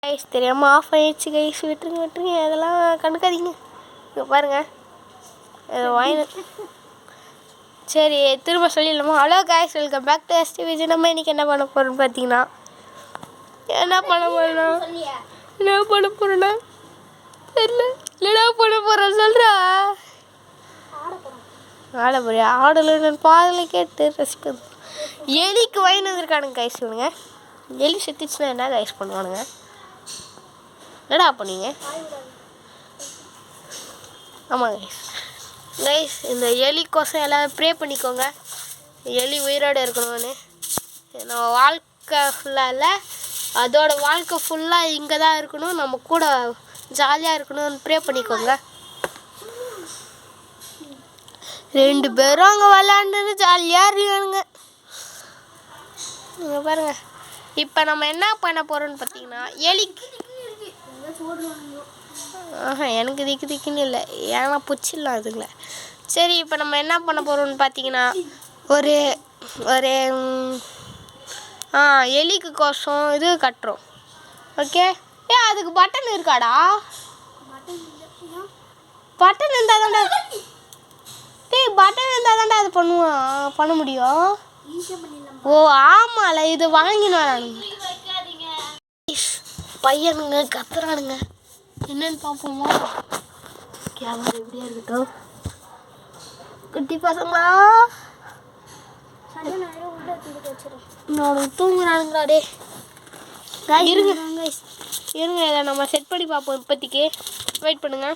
Guys தெரியாமல் of ஆயிடுச்சு guys. விட்டுருங்க அதெல்லாம் கண்டுக்காதீங்க. இங்கே பாருங்கள் வாங்கின. சரி திரும்ப சொல்லிடலாமா? Hello guys, welcome back to SD Vijay. நம்ம இன்றைக்கி என்ன பண்ண போகிறோம்னு பார்த்தீங்கன்னா என்ன பண்ண போகிறோன்னா தெரியல. இல்லைடா பண்ண போகிறேன் சொல்கிறா. ஆட போறியா? ஆடல நான் பாடலை கேட்டு ரசிப்பது. எலிக்கு வாங்கி வந்திருக்கானுங்க கைஸ். சொல்லுங்க, எலி செத்துச்சுன்னா என்ன கைஸ் பண்ணுவானுங்க? என்னடா பண்ணீங்க? ஆமாம் கைஸ், இந்த எலிக்கோசம் எல்லோரும் ப்ரே பண்ணிக்கோங்க. எலி உயிரோடு இருக்கணும்னு. நம்ம வாழ்க்கை ஃபுல்லாக இல்லை, அதோட வாழ்க்கை ஃபுல்லாக இங்கே தான் இருக்கணும், நம்ம கூட ஜாலியாக இருக்கணும்னு ப்ரே பண்ணிக்கோங்க. 2 பேரும் அங்கே விளாண்டுன்னு ஜாலியாக இருக்கானுங்க. இங்கே பாருங்கள். இப்போ நம்ம என்ன பண்ண போகிறோம்னு பார்த்தீங்கன்னா எலிக்கு எனக்கு திக்குன்னு இல்லை, ஏன்னா பிடிச்சிடலாம் அதுங்கள. சரி இப்போ நம்ம என்ன பண்ண போகிறோம்னு பார்த்தீங்கன்னா ஒரு ஒரு எலிக்கு கோசம் இது கட்டுறோம். ஓகே. அதுக்கு பட்டன் இருக்காடா? பட்டன் இருந்தால் தான்டா பட்டன் இருந்தால் தான்டா அது பண்ண முடியும். ஓ ஆமாம்ல, இது வாங்கினு வரானுங்க பையனுங்க, கத்துறானுங்க. என்னன்னு பார்ப்போமா? கேமரா எப்படியா இருக்கட்டும். குட்டி பசங்களா தூங்குறானுங்களா? டே இருங்க இதை நம்ம செட் பண்ணி பார்ப்போம். இப்போதைக்கு வெயிட் பண்ணுங்க.